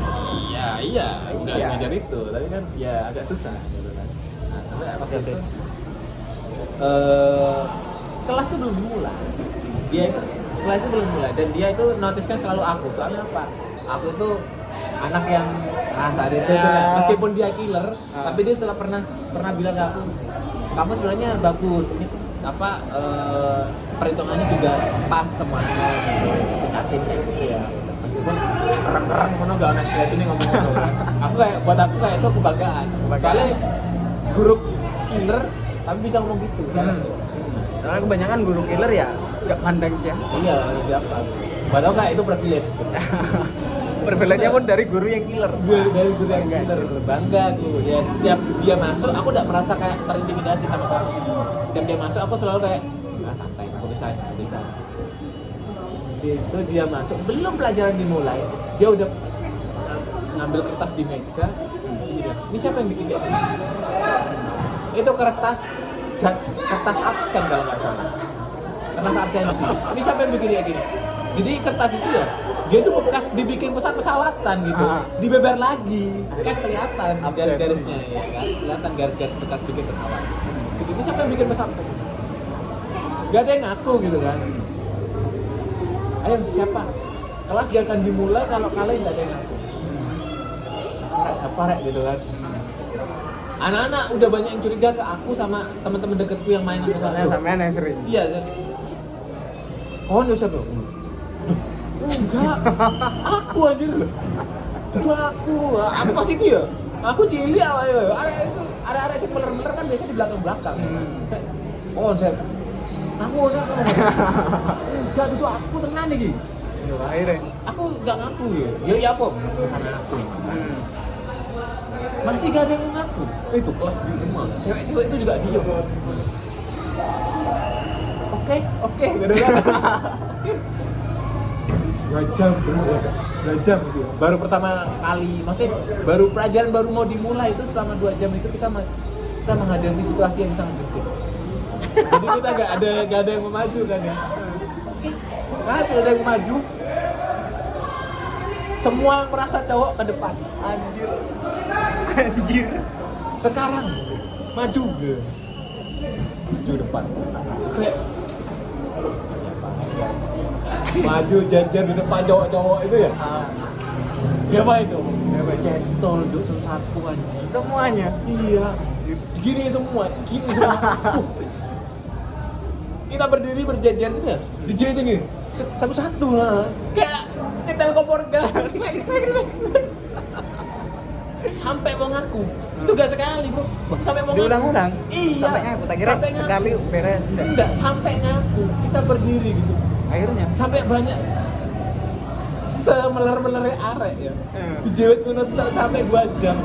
Iya, nggak Iya. ngajar itu, tapi kan ya agak susah gitu kan. Nah, sampai waktu itu kelas itu belum dimulai. Kelasnya belum mulai dan dia itu notisnya selalu aku. Soalnya apa? Aku itu anak yang saat itu Ya. tuh kan, meskipun dia killer, tapi dia selalu pernah bilang ke aku, kamu sebenarnya bagus, ini apa perhitungannya juga pas semuanya gitu, dekatin kayak gitu ya. Meskipun keren-keren mana gak ada ekspresi ini ngomong-ngomong kan. Buat aku kayak itu kebanggaan. Soalnya guru killer tapi bisa ngomong gitu kan. Soalnya kebanyakan guru killer ya nggak pandang sih ya. Iya, siapa. Padahal kayak itu privilege gitu. Privilege-nya pun dari guru yang killer. Dari guru yang killer, bangga tuh. Ya setiap dia masuk aku udah merasa kayak terintimidasi sama sekali. Setiap dia masuk aku selalu kayak santai, aku bisa. Situ dia masuk, belum pelajaran dimulai, dia udah ngambil kertas di meja. Ini siapa yang bikin kayak gini? Itu kertas absen kalau nggak salah. Kertas absensi. Ini siapa yang bikin kayak gini? Jadi kertas itu ya, dia tuh bekas dibikin pesawat-pesawatan gitu, dibeber lagi, kan kelihatan garis-garisnya ya kan, kelihatan garis-garis bekas bikin pesawat. Gitu. Ini siapa yang bikin pesawat? Gak ada yang ngaku gitu kan. Ayo siapa? Kelas gak akan dimulai kalau kalian gak ada yang ngaku. Siapa rek gitu kan. Anak-anak udah banyak yang curiga ke aku sama teman-teman deketku yang main sama saya. Sampean yang sering. Iya kan. Kawan ya siapa? Enggak. Aku anjir. Itu aku. Aku pasti dia. Aku cili awalnya. Ada sih bener-bener kan biasanya di belakang-belakang. Oh, saya. Aku siapa? Enggak, itu aku tenan nih. Ya akhirnya. Aku enggak ngaku ya. Ya apa? Bukan aku. Masih gak ada yang ngaku. Itu kelas di semua. Cewek-cewek itu juga diem. Oke, gara-gara. Dua jam gitu. Baru pertama kali, maksudnya baru pelajaran baru mau dimulai itu selama 2 jam itu kita menghadapi situasi yang sangat genting. Jadi kita gak ada yang memaju kan ya. Tidak ada yang maju. Semua merasa cowok ke depan. Anjir. Sekarang maju depan. Kayak maju jajar di depan cowok-cowok itu ya. Siapa itu? Siapa centol duduk satu anjir. Semuanya. Iya. Gini semua. Kita berdiri berjajar gitu ya. Dijajar gini. Satu-satu lah. Kayak Telkom Morgan. Sampai mau ngaku. Itu gak sekali, Bro. Sampai mau ngaku. Diulang-ulang. Iya. Sampai ngaku. Tak kira sekali beres. Enggak, sampai ngaku. Kita berdiri gitu. Akhirnya Sampai banyak semeler-melernya arek ya. Dijewet nonton sampai 2 jam.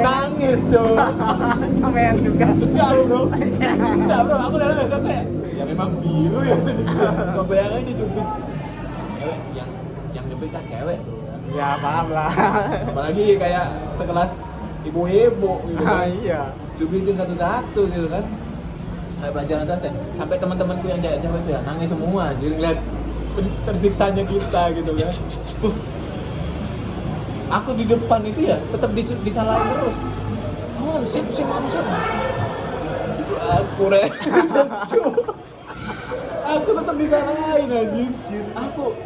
Nangis, Cok. Sampean juga. Enggak, Bro. Enggak, Bro. Aku udah nangis kayak ya memang biru ya sedikit. Kok bayangin dicubit. Cewek yang nyubit kan cewek, Bro. Ya paham lah. Apalagi kayak sekelas ibu-ibu gitu kan. Iya. Cubitin satu-satu gitu kan. Sampai pelajaran selesai. Sampai teman-temanku yang cewek-cewek itu ya nangis semua. Jadi ngeliat tersiksanya kita gitu kan. Aku di depan itu ya tetap disalahin terus. Oh, sip. Aku aku tetap disalahin anjing.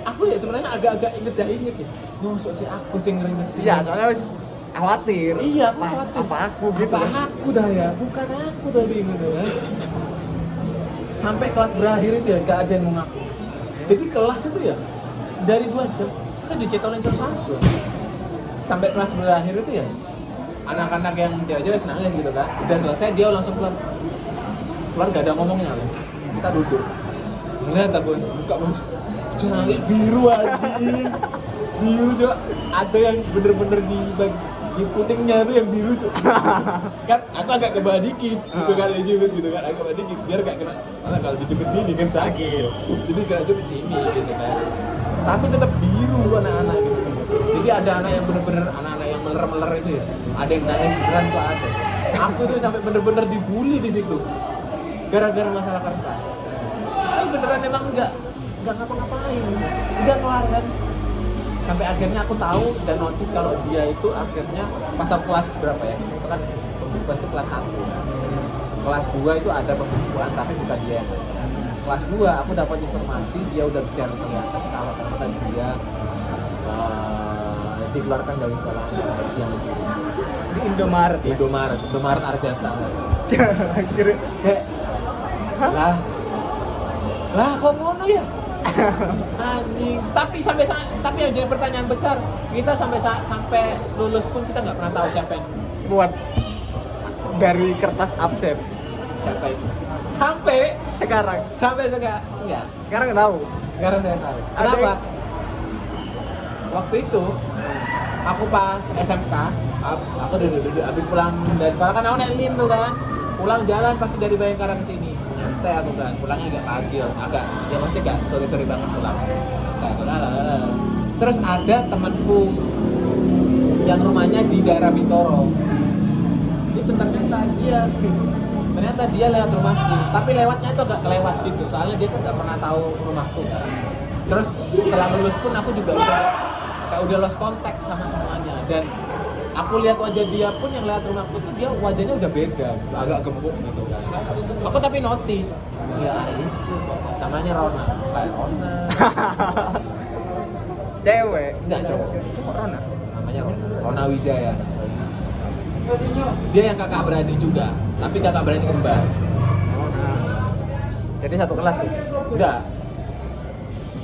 Aku ya sebenarnya agak-agak inget ya. Masuk sih aku sih ngeringes. Iya, soalnya wis khawatir. Iya, aku khawatir. Apa aku gitu. Apa aku dah ya? Bukan aku tadi gitu kan. Sampai kelas berakhir itu ya gak ada yang mengaku. Jadi kelas itu ya dari 2 jam kita dicetolin satu-satu. Sampai kelas berakhir itu ya anak-anak yang cewek-cewek nangis gitu kan. Udah selesai dia langsung keluar gak ada ngomongnya loh. Kita duduk. Ngeliat aku buka bos. Jangan kayak biru anjing. Biru juga ada yang bener-bener di putingnya itu yang biru cuy. Kan aku agak ke bawah dikit gitu kan gitu kan agak ke bawah dikit biar gak kena malah kalau dijepit sini kan sakit jadi kena jepit sini gitu kan tapi tetap biru anak-anak gitu. Jadi ada anak yang bener-bener anak-anak yang meler-meler itu ya ada yang nangis beneran tuh ada. Aku tuh sampai bener-bener dibully di situ gara-gara masalah kertas. Tapi beneran emang enggak ngapa-ngapain udah kelar kan. Sampai akhirnya aku tahu dan notice kalau dia itu akhirnya masa kelas berapa ya? Itu kan pembukuan itu kelas 1 kan. Kelas 2 itu ada pembukuan tapi bukan dia yang ngajar. Kelas 2 aku dapat informasi dia udah bicara kelihatan kalau ternyata dia dikeluarkan dari sekolah yang itu Di Indomaret. Indomaret Arjasa Kira kayak lah kok ngono ya anjing. Tapi yang jadi pertanyaan besar, kita sampai lulus pun kita nggak pernah tahu siapa yang buat dari kertas absen. siapa itu sampai Sekarang enggak sekarang nggak tahu. sekarang saya tahu Ada kenapa yang- waktu itu aku pas SMK aku duduk habis pulang dari sekolah kan aku naik lim tuh kan, pulang jalan pasti dari Bayangkara ke sini nyantai aku kan, pulangnya agak pagi agak ya maksudnya agak sore banget pulang nah, terus ada temanku yang rumahnya di daerah Bintoro itu ternyata dia lewat rumahku, tapi lewatnya itu agak kelewat gitu soalnya dia kan nggak pernah tahu rumahku kan. Terus setelah lulus pun aku juga udah lost contact sama semuanya, dan aku lihat wajah dia pun yang lewat rumahku tuh dia wajahnya udah beda, agak gemuk gitu kan. Aku tapi notice, ya itu namanya Rona, kayak Rona. Cewek. Enggak cowok, Cuma Rona. namanya Rona Wijaya. Dia yang kakak beradik juga, tapi kakak beradik kembar. Jadi satu kelas tuh. Enggak.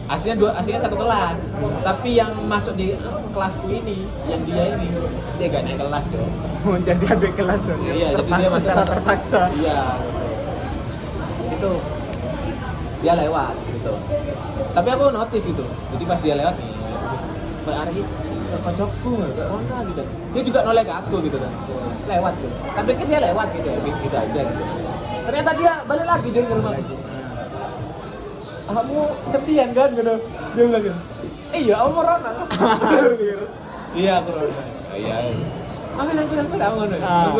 Aslinya satu kelas. Tapi yang masuk di kelasku ini, yang dia gak naik kelas dong. Oh, jadi adik kelas tuh. Iya, jadi dia masuk secara terpaksa. Iya, gitu. Di situ dia lewat gitu. Tapi aku notice gitu. Jadi pas dia lewat nih, kayak hari kocokku, mana gitu. Dia juga noleh ke aku gitu kan. Lewat gitu. Tapi kan dia lewat gitu ya, gitu aja gitu. Ternyata dia balik lagi dari ke rumah. Kamu septian kan gitu. Dia bilang gitu. Iya, aku Rona. Iya, aku Rona. Iya. Amin aku ngono. Aku.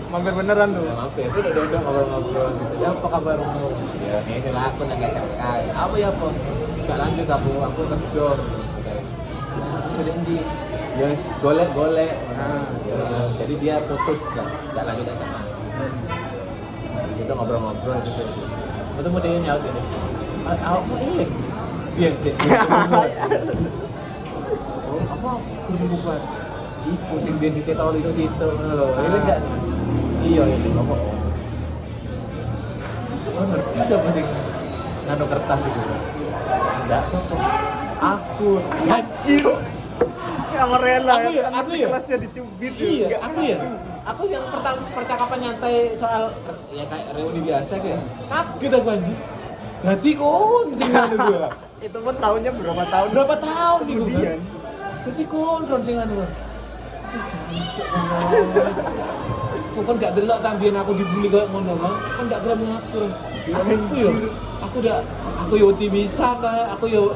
Mampir beneran tuh. Ya, mampir. Itu udah ngobrol-ngobrol gitu. Ya apa kabar kamu? Ya, ini lah aku nang SMK. Apa ya, Po? Enggak lanjut aku kerja. Sudah di yes, golek. Jadi dia putus enggak lanjut SMA. Di situ ngobrol-ngobrol gitu. Ketemu dia nyaut ini. Aku ini. Iya sih. Oh, apa? Bukan. Ih, pusing dia dicetol itu situ loh. Ini enggak. Iya itu apa? Oh, ngerti siapa sih nganu kertas itu? Enggak sopo. Aku janji. Kamar rela Aku ya, kan aku si ya. kelasnya dicubit. Iya, Nggak aku ya. Aku yang pertama percakapan nyantai soal ya kayak reuni biasa kayak kaget aku anjing. Berarti kon sing nganu gua. Itu pun tahunnya berapa tahun? Berapa tahun nih gua? kemudian? Berarti kon sing nganu. Kok gak delok también aku dibully kayak ngono kan? Kan gak gelem ngatur. Ya aku yo. Aku yo bisa kan. Aku yo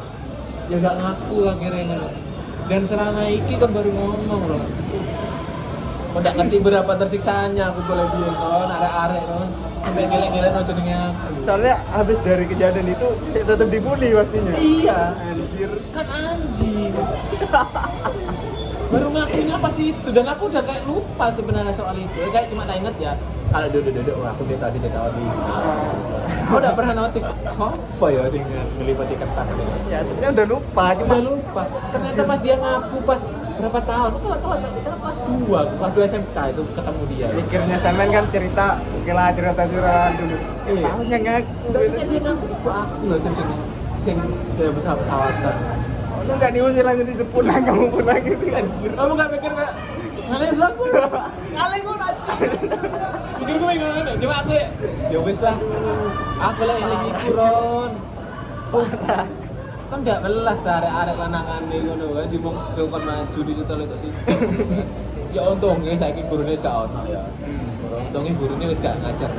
ya gak ngaku akhirnya ngono. Dan selama iki kan baru ngomong loh. Kok gak ngerti berapa tersiksanya aku boleh bilang kon arek-arek kon sampai ngelek-ngelek no jenenge aku. Soalnya habis dari kejadian itu saya tetap dibully pastinya. Iya. Anjir. Kan anjing. Baru ngakuinnya pas itu, dan aku udah kayak lupa sebenarnya soal itu. Kayak cuma tak inget ya kalau duduk aku dia tadi aku udah pernah notice siapa ya sing ngelipati kertas itu. Ya sebenarnya udah lupa, cuma Udah lupa. Ternyata pas dia ngaku pas berapa tahun? Aku nggak tahu, kita kelas 2 SMK itu ketemu dia. pikirnya Semen kan cerita, oke lah cerita-cerita dulu. Iya. Tahunnya ngaku. Ternyata dia ngaku aku loh sing tidak pesawat-pesawatan. Lu nggak diusir langsung disepunang kamu punang gitu kan? Kamu nggak pikir kayak ngalih aku aja. Pikir gue gimana? Cuma aku ya wis lah. Aku lah ini ikuron. Kan nggak belas arek-arek lanakan nih ngono kan dibongkar maju di total itu sih. Ya untungnya saiki gurune wis gak ono ya. Untungnya gurune wis gak ngajar.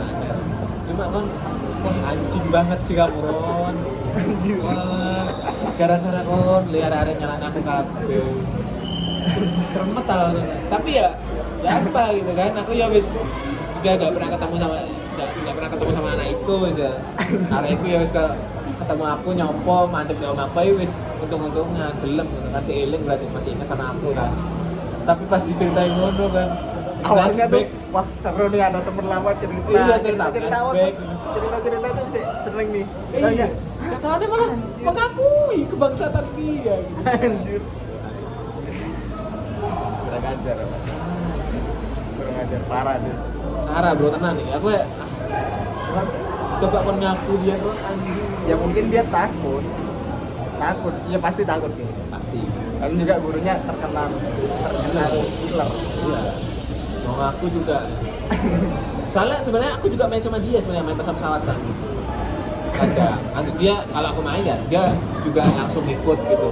Cuma kan wah anjing banget sih kamu Ron. Wah, gara-gara kon liar arek nyalan aku kabeh. Kremet tau. Tapi ya apa gitu kan, aku ya wis udah gak pernah ketemu sama anak itu wis ya. Arek itu ya wis ketemu aku nyopo mantep di om apa ya wis untung-untungan gelem gitu kan, si eling berarti masih ingat sama aku kan. Tapi pas diceritain ngono kan Awalnya tuh, flashback. wah seru nih ada temen lama cerita. Iya, cerita flashback. flashback. Cerita tuh sering nih. Iya. Kata dia malah mengakui kebangsaan dia gitu. Anjir. ajar apa? Kurang ajar parah sih. Parah bro, tenang nih. Aku ya coba kon ngaku dia tuh anjing. Ya mungkin dia takut. Ya pasti takut sih. Pasti. Kan juga gurunya terkenal killer. Iya. Mau ngaku juga. Soalnya sebenarnya aku juga main sama dia sebenarnya main pesawat-pesawatan. Nanti dia kalau aku main ya dia juga langsung ikut gitu.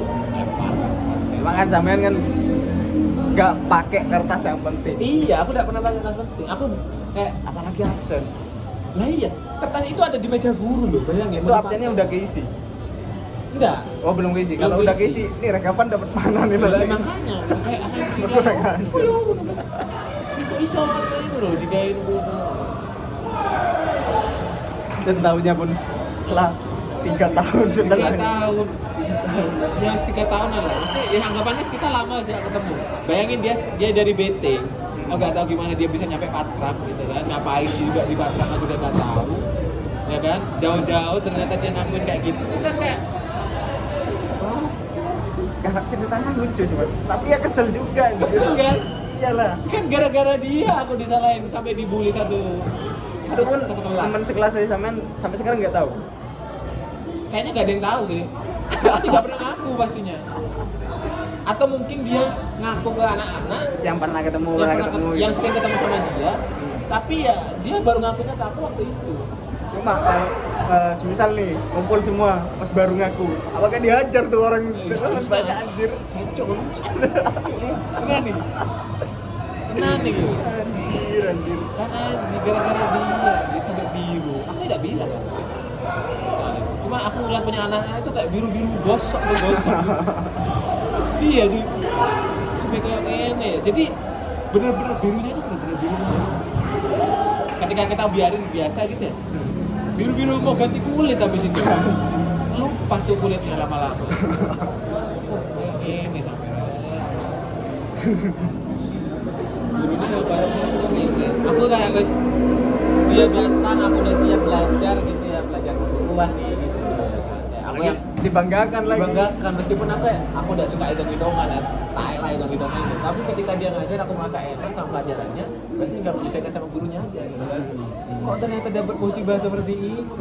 Emang kan sampean kan nggak pakai kertas yang penting. Iya, aku tidak pernah pakai kertas penting. Aku kayak Apalagi absen. lah iya, kertas itu ada di meja guru loh, bayangin. Itu absennya udah keisi. Enggak. Oh belum keisi. Belum Kalau udah keisi. keisi, nih rekapan dapat mana nih Lah, nanti? makanya kayak Makanya. itu iso itu loh digain gitu. Dan tahunya pun setelah 3 tahun 3 setelah tahun. Ya 3 tahun lah. Mesti ya anggapannya kita lama sih ketemu. Bayangin dia dari BT. Oh nggak tahu gimana dia bisa nyampe Patra gitu kan. Ngapain juga di Patra aku udah nggak tahu. Ya kan? Jauh-jauh ternyata dia ngakuin kayak gitu. Itu kan kayak sekarang ceritanya lucu sih Mas. Tapi ya kesel juga gitu. kesel kan? Iyalah. Kan gara-gara dia aku disalahin sampai dibully satu Ataupun kelas. teman sekelas saya sampai sekarang nggak tahu. Kayaknya gak ada yang tahu sih. Dia tidak pernah ngaku pastinya. Atau mungkin dia ngaku ke anak-anak Yang pernah ketemu, yang sering ketemu sama dia. Tapi ya dia baru ngakunya ke aku waktu itu. Cuma semisal nih kumpul semua pas baru ngaku, apakah dihajar tuh orang banyak anjir. Kacau. Enggak nih. Benar nih gitu. Anjir. Karena gara-gara dia sampai biru. Aku tidak bilang. Cuma aku ngeliat punya anak-anak itu kayak biru-biru gosok. Iya sih. Sampai kayak gini ya. Jadi bener-bener birunya itu bener-bener biru. Ketika kita biarin biasa gitu ya. Biru-biru mau ganti kulit habis itu. Lepas tuh kulitnya lama-lama. Oh, kayak gini sampai. Birunya apa? Aku kayak guys, dia datang, aku udah siap belajar gitu ya, belajar pengetahuan nih gitu. Aku yang Dibanggakan lagi. dibanggakan meskipun aku udah suka hitung-hitungan, style lah hitung-hitungan itu. Tapi ketika dia ngajar aku merasa enak sama pelajarannya, berarti nggak menyesuaikan sama gurunya aja gitu kan. Kok ternyata dapat musibah seperti itu?